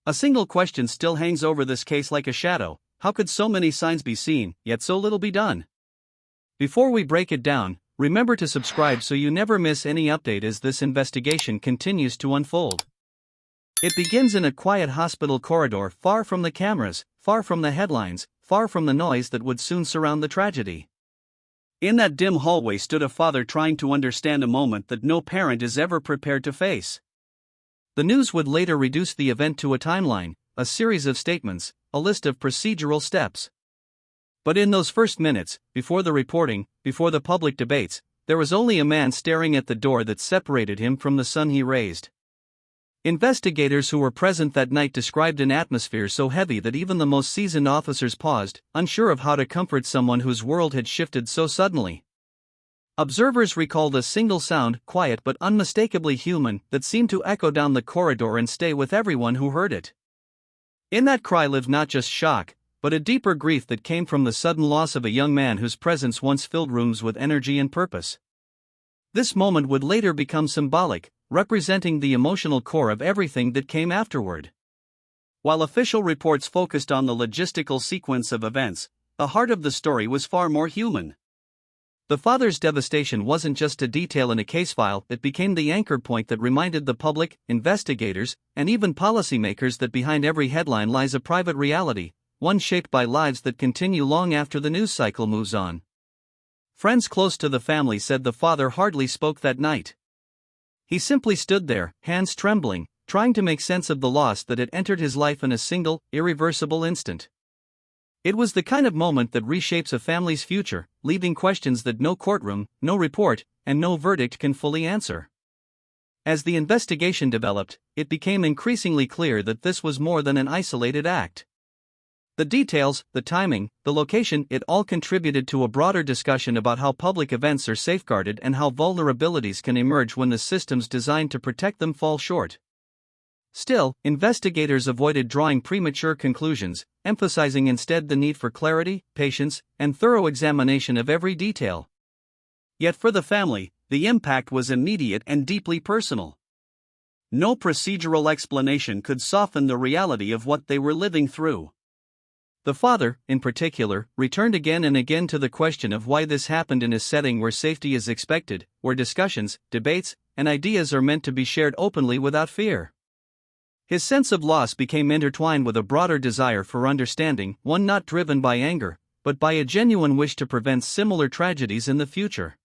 A single question still hangs over this case like a shadow: how could so many signs be seen, yet so little be done? Before we break it down, remember to subscribe so you never miss any update as this investigation continues to unfold. It begins in a quiet hospital corridor, far from the cameras, far from the headlines, far from the noise that would soon surround the tragedy. In that dim hallway stood a father trying to understand a moment that no parent is ever prepared to face. The news would later reduce the event to a timeline, a series of statements, a list of procedural steps. But in those first minutes, before the reporting, before the public debates, there was only a man staring at the door that separated him from the son he raised. Investigators who were present that night described an atmosphere so heavy that even the most seasoned officers paused, unsure of how to comfort someone whose world had shifted so suddenly. Observers recalled a single sound, quiet but unmistakably human, that seemed to echo down the corridor and stay with everyone who heard it. In that cry lived not just shock, but a deeper grief that came from the sudden loss of a young man whose presence once filled rooms with energy and purpose. This moment would later become symbolic, representing the emotional core of everything that came afterward. While official reports focused on the logistical sequence of events, the heart of the story was far more human. The father's devastation wasn't just a detail in a case file, it became the anchor point that reminded the public, investigators, and even policymakers that behind every headline lies a private reality, one shaped by lives that continue long after the news cycle moves on. Friends close to the family said the father hardly spoke that night. He simply stood there, hands trembling, trying to make sense of the loss that had entered his life in a single, irreversible instant. It was the kind of moment that reshapes a family's future, leaving questions that no courtroom, no report, and no verdict can fully answer. As the investigation developed, it became increasingly clear that this was more than an isolated act. The details, the timing, the location, it all contributed to a broader discussion about how public events are safeguarded and how vulnerabilities can emerge when the systems designed to protect them fall short. Still, investigators avoided drawing premature conclusions, emphasizing instead the need for clarity, patience, and thorough examination of every detail. Yet for the family, the impact was immediate and deeply personal. No procedural explanation could soften the reality of what they were living through. The father, in particular, returned again and again to the question of why this happened in a setting where safety is expected, where discussions, debates, and ideas are meant to be shared openly without fear. His sense of loss became intertwined with a broader desire for understanding, one not driven by anger, but by a genuine wish to prevent similar tragedies in the future.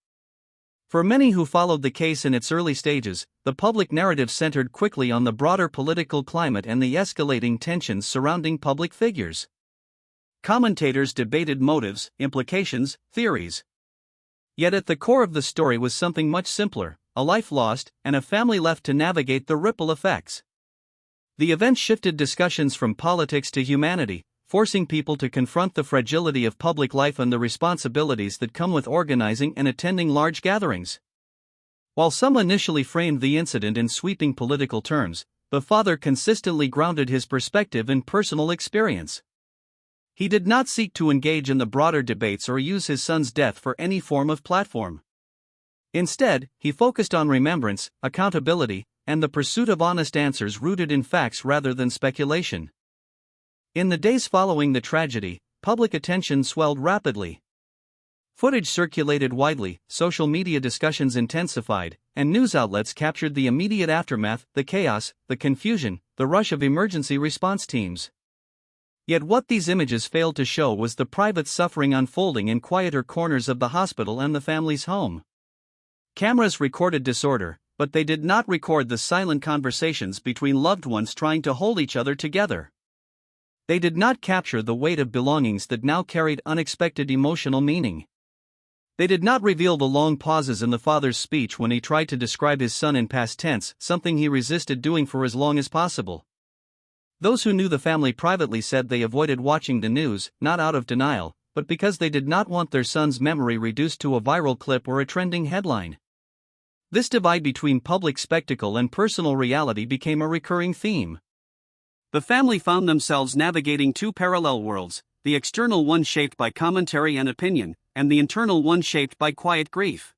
For many who followed the case in its early stages, the public narrative centered quickly on the broader political climate and the escalating tensions surrounding public figures. Commentators debated motives, implications, theories. Yet at the core of the story was something much simpler: a life lost, and a family left to navigate the ripple effects. The event shifted discussions from politics to humanity, forcing people to confront the fragility of public life and the responsibilities that come with organizing and attending large gatherings. While some initially framed the incident in sweeping political terms, the father consistently grounded his perspective in personal experience. He did not seek to engage in the broader debates or use his son's death for any form of platform. Instead, he focused on remembrance, accountability, and the pursuit of honest answers rooted in facts rather than speculation. In the days following the tragedy, public attention swelled rapidly. Footage circulated widely, social media discussions intensified, and news outlets captured the immediate aftermath, the chaos, the confusion, the rush of emergency response teams. Yet what these images failed to show was the private suffering unfolding in quieter corners of the hospital and the family's home. Cameras recorded disorder, but they did not record the silent conversations between loved ones trying to hold each other together. They did not capture the weight of belongings that now carried unexpected emotional meaning. They did not reveal the long pauses in the father's speech when he tried to describe his son in past tense, something he resisted doing for as long as possible. Those who knew the family privately said they avoided watching the news, not out of denial, but because they did not want their son's memory reduced to a viral clip or a trending headline. This divide between public spectacle and personal reality became a recurring theme. The family found themselves navigating two parallel worlds, the external one shaped by commentary and opinion, and the internal one shaped by quiet grief.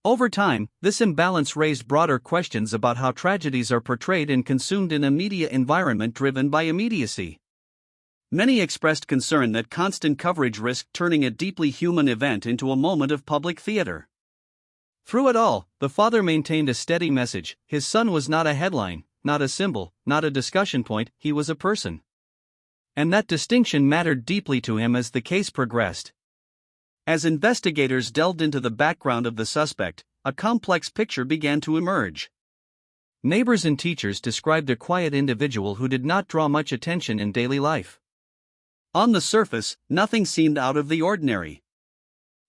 Over time, this imbalance raised broader questions about how tragedies are portrayed and consumed in a media environment driven by immediacy. Many expressed concern that constant coverage risked turning a deeply human event into a moment of public theater. Through it all, the father maintained a steady message: his son was not a headline, not a symbol, not a discussion point, he was a person. And that distinction mattered deeply to him as the case progressed. As investigators delved into the background of the suspect, a complex picture began to emerge. Neighbors and teachers described a quiet individual who did not draw much attention in daily life. On the surface, nothing seemed out of the ordinary.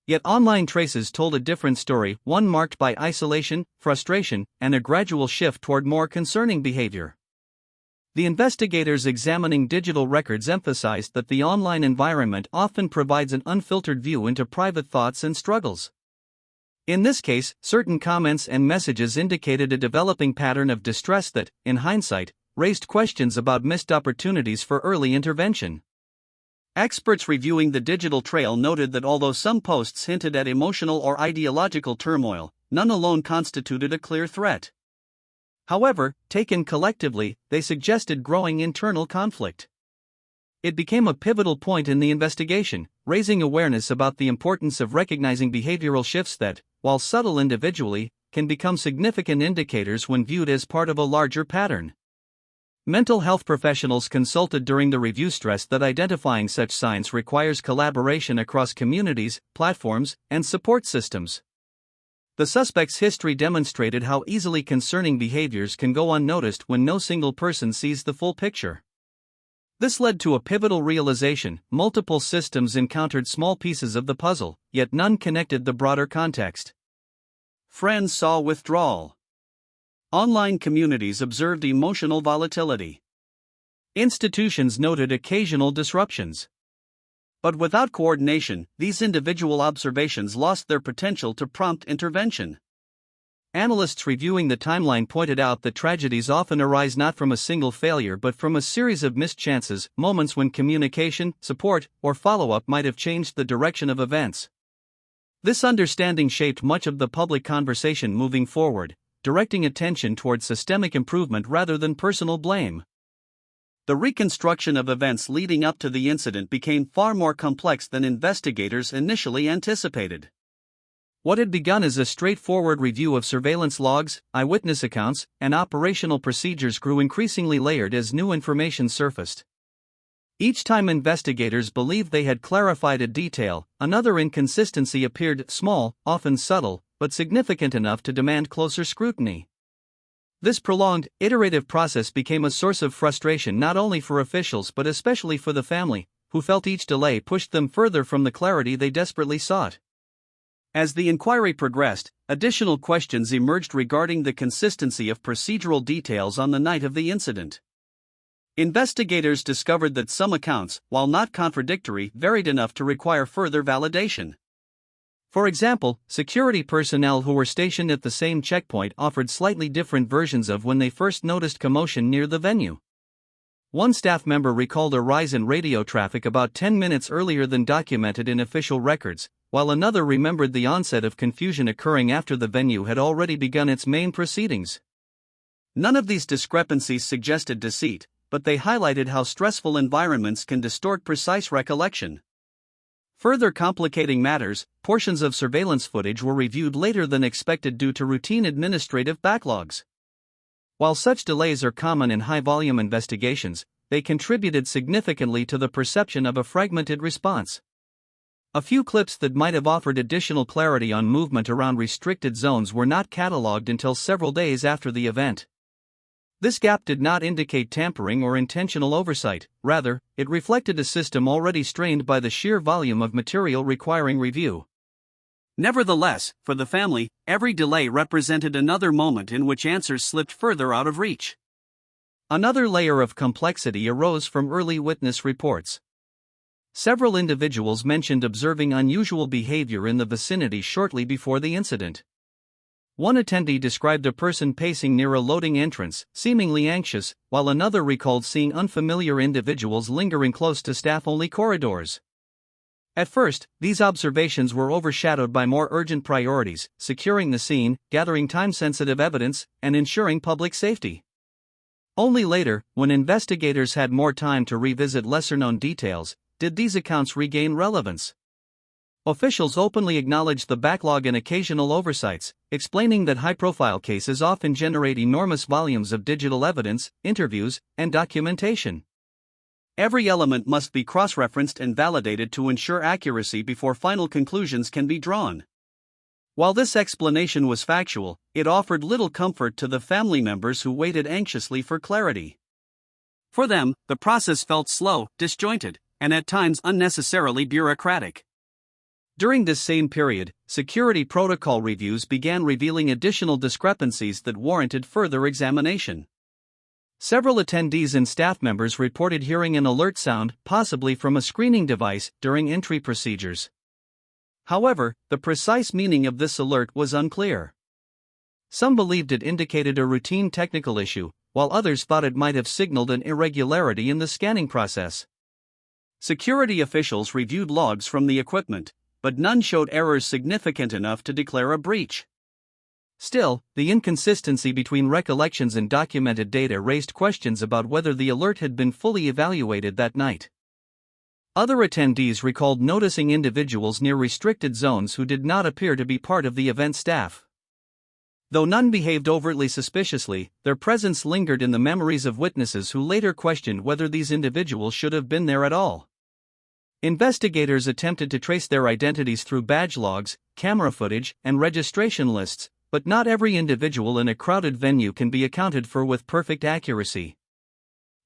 Yet online traces told a different story, one marked by isolation, frustration, and a gradual shift toward more concerning behavior. The investigators examining digital records emphasized that the online environment often provides an unfiltered view into private thoughts and struggles. In this case, certain comments and messages indicated a developing pattern of distress that, in hindsight, raised questions about missed opportunities for early intervention. Experts reviewing the digital trail noted that although some posts hinted at emotional or ideological turmoil, none alone constituted a clear threat. However, taken collectively, they suggested growing internal conflict. It became a pivotal point in the investigation, raising awareness about the importance of recognizing behavioral shifts that, while subtle individually, can become significant indicators when viewed as part of a larger pattern. Mental health professionals consulted during the review stressed that identifying such signs requires collaboration across communities, platforms, and support systems. The suspect's history demonstrated how easily concerning behaviors can go unnoticed when no single person sees the full picture. This led to a pivotal realization: multiple systems encountered small pieces of the puzzle, yet none connected the broader context. Friends saw withdrawal. Online communities observed emotional volatility. Institutions noted occasional disruptions. But without coordination, these individual observations lost their potential to prompt intervention. Analysts reviewing the timeline pointed out that tragedies often arise not from a single failure but from a series of missed chances, moments when communication, support, or follow-up might have changed the direction of events. This understanding shaped much of the public conversation moving forward, directing attention toward systemic improvement rather than personal blame. The reconstruction of events leading up to the incident became far more complex than investigators initially anticipated. What had begun as a straightforward review of surveillance logs, eyewitness accounts, and operational procedures grew increasingly layered as new information surfaced. Each time investigators believed they had clarified a detail, another inconsistency appeared, small, often subtle, but significant enough to demand closer scrutiny. This prolonged, iterative process became a source of frustration not only for officials but especially for the family, who felt each delay pushed them further from the clarity they desperately sought. As the inquiry progressed, additional questions emerged regarding the consistency of procedural details on the night of the incident. Investigators discovered that some accounts, while not contradictory, varied enough to require further validation. For example, security personnel who were stationed at the same checkpoint offered slightly different versions of when they first noticed commotion near the venue. One staff member recalled a rise in radio traffic about 10 minutes earlier than documented in official records, while another remembered the onset of confusion occurring after the venue had already begun its main proceedings. None of these discrepancies suggested deceit, but they highlighted how stressful environments can distort precise recollection. Further complicating matters, portions of surveillance footage were reviewed later than expected due to routine administrative backlogs. While such delays are common in high-volume investigations, they contributed significantly to the perception of a fragmented response. A few clips that might have offered additional clarity on movement around restricted zones were not catalogued until several days after the event. This gap did not indicate tampering or intentional oversight, rather, it reflected a system already strained by the sheer volume of material requiring review. Nevertheless, for the family, every delay represented another moment in which answers slipped further out of reach. Another layer of complexity arose from early witness reports. Several individuals mentioned observing unusual behavior in the vicinity shortly before the incident. One attendee described a person pacing near a loading entrance, seemingly anxious, while another recalled seeing unfamiliar individuals lingering close to staff-only corridors. At first, these observations were overshadowed by more urgent priorities: securing the scene, gathering time-sensitive evidence, and ensuring public safety. Only later, when investigators had more time to revisit lesser-known details, did these accounts regain relevance. Officials openly acknowledged the backlog and occasional oversights, explaining that high-profile cases often generate enormous volumes of digital evidence, interviews, and documentation. Every element must be cross-referenced and validated to ensure accuracy before final conclusions can be drawn. While this explanation was factual, it offered little comfort to the family members who waited anxiously for clarity. For them, the process felt slow, disjointed, and at times unnecessarily bureaucratic. During this same period, security protocol reviews began revealing additional discrepancies that warranted further examination. Several attendees and staff members reported hearing an alert sound, possibly from a screening device, during entry procedures. However, the precise meaning of this alert was unclear. Some believed it indicated a routine technical issue, while others thought it might have signaled an irregularity in the scanning process. Security officials reviewed logs from the equipment, but none showed errors significant enough to declare a breach. Still, the inconsistency between recollections and documented data raised questions about whether the alert had been fully evaluated that night. Other attendees recalled noticing individuals near restricted zones who did not appear to be part of the event staff. Though none behaved overtly suspiciously, their presence lingered in the memories of witnesses who later questioned whether these individuals should have been there at all. Investigators attempted to trace their identities through badge logs, camera footage, and registration lists, but not every individual in a crowded venue can be accounted for with perfect accuracy.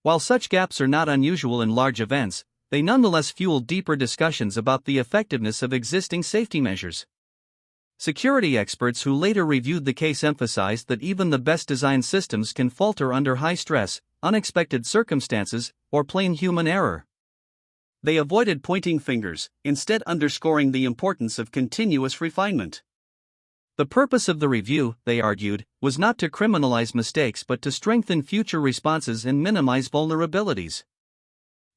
While such gaps are not unusual in large events, they nonetheless fueled deeper discussions about the effectiveness of existing safety measures. Security experts who later reviewed the case emphasized that even the best-designed systems can falter under high stress, unexpected circumstances, or plain human error. They avoided pointing fingers, instead underscoring the importance of continuous refinement. The purpose of the review, they argued, was not to criminalize mistakes but to strengthen future responses and minimize vulnerabilities.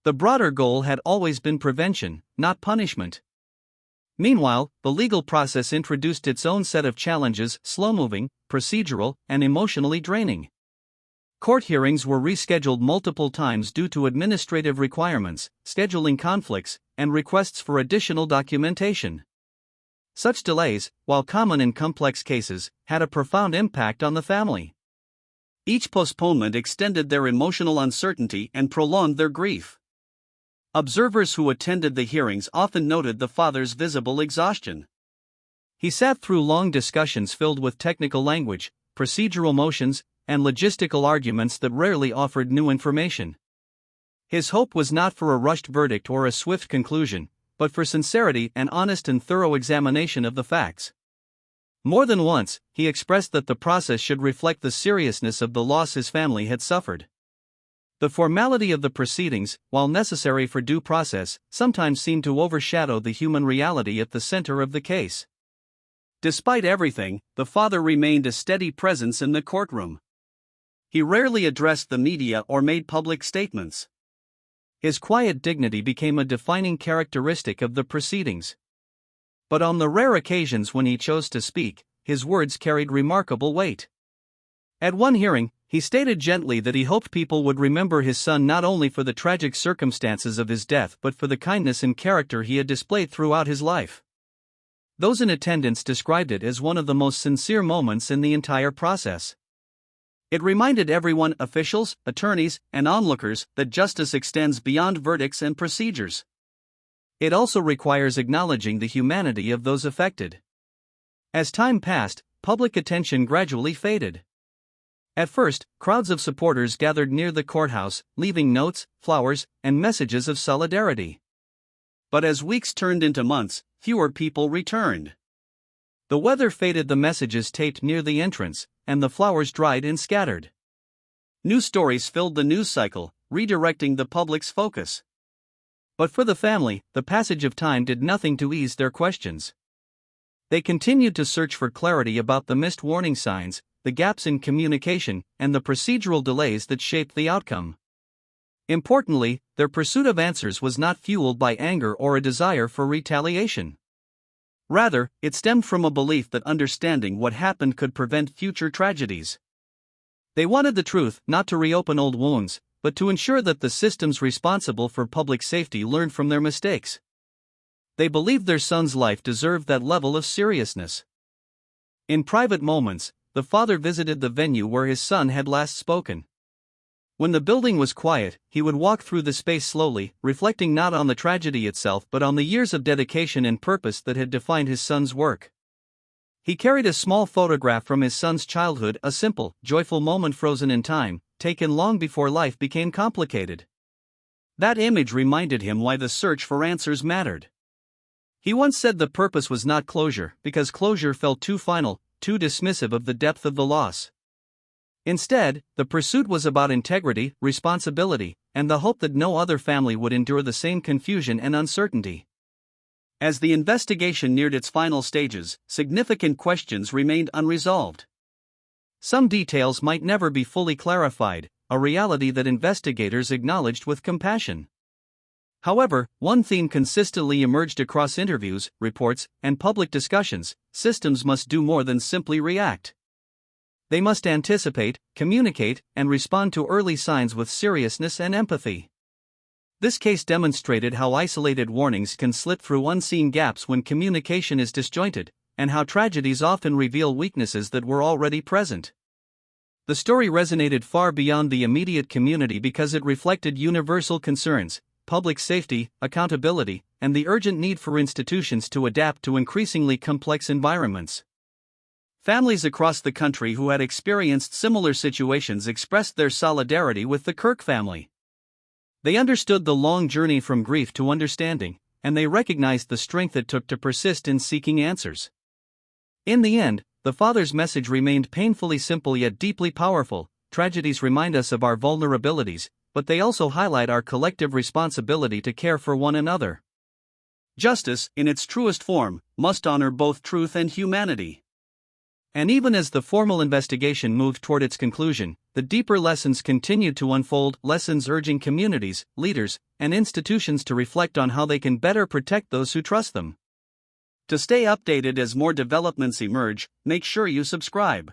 The broader goal had always been prevention, not punishment. Meanwhile, the legal process introduced its own set of challenges: slow-moving, procedural, and emotionally draining. Court hearings were rescheduled multiple times due to administrative requirements, scheduling conflicts, and requests for additional documentation. Such delays, while common in complex cases, had a profound impact on the family. Each postponement extended their emotional uncertainty and prolonged their grief. Observers who attended the hearings often noted the father's visible exhaustion. He sat through long discussions filled with technical language, procedural motions, and logistical arguments that rarely offered new information. His hope was not for a rushed verdict or a swift conclusion, but for sincerity and honest and thorough examination of the facts. More than once, he expressed that the process should reflect the seriousness of the loss his family had suffered. The formality of the proceedings, while necessary for due process, sometimes seemed to overshadow the human reality at the center of the case. Despite everything, the father remained a steady presence in the courtroom. He rarely addressed the media or made public statements. His quiet dignity became a defining characteristic of the proceedings. But on the rare occasions when he chose to speak, his words carried remarkable weight. At one hearing, he stated gently that he hoped people would remember his son not only for the tragic circumstances of his death but for the kindness and character he had displayed throughout his life. Those in attendance described it as one of the most sincere moments in the entire process. It reminded everyone, officials, attorneys, and onlookers, that justice extends beyond verdicts and procedures. It also requires acknowledging the humanity of those affected. As time passed, public attention gradually faded. At first, crowds of supporters gathered near the courthouse, leaving notes, flowers, and messages of solidarity. But as weeks turned into months, fewer people returned. The weather faded the messages taped near the entrance, and the flowers dried and scattered. New stories filled the news cycle, redirecting the public's focus. But for the family, the passage of time did nothing to ease their questions. They continued to search for clarity about the missed warning signs, the gaps in communication, and the procedural delays that shaped the outcome. Importantly, their pursuit of answers was not fueled by anger or a desire for retaliation. Rather, it stemmed from a belief that understanding what happened could prevent future tragedies. They wanted the truth, not to reopen old wounds, but to ensure that the systems responsible for public safety learned from their mistakes. They believed their son's life deserved that level of seriousness. In private moments, the father visited the venue where his son had last spoken. When the building was quiet, he would walk through the space slowly, reflecting not on the tragedy itself but on the years of dedication and purpose that had defined his son's work. He carried a small photograph from his son's childhood, a simple, joyful moment frozen in time, taken long before life became complicated. That image reminded him why the search for answers mattered. He once said the purpose was not closure, because closure felt too final, too dismissive of the depth of the loss. Instead, the pursuit was about integrity, responsibility, and the hope that no other family would endure the same confusion and uncertainty. As the investigation neared its final stages, significant questions remained unresolved. Some details might never be fully clarified, a reality that investigators acknowledged with compassion. However, one theme consistently emerged across interviews, reports, and public discussions: systems must do more than simply react. They must anticipate, communicate, and respond to early signs with seriousness and empathy. This case demonstrated how isolated warnings can slip through unseen gaps when communication is disjointed, and how tragedies often reveal weaknesses that were already present. The story resonated far beyond the immediate community because it reflected universal concerns: public safety, accountability, and the urgent need for institutions to adapt to increasingly complex environments. Families across the country who had experienced similar situations expressed their solidarity with the Kirk family. They understood the long journey from grief to understanding, and they recognized the strength it took to persist in seeking answers. In the end, the father's message remained painfully simple yet deeply powerful: tragedies remind us of our vulnerabilities, but they also highlight our collective responsibility to care for one another. Justice, in its truest form, must honor both truth and humanity. And even as the formal investigation moved toward its conclusion, the deeper lessons continued to unfold, lessons urging communities, leaders, and institutions to reflect on how they can better protect those who trust them. To stay updated as more developments emerge, make sure you subscribe.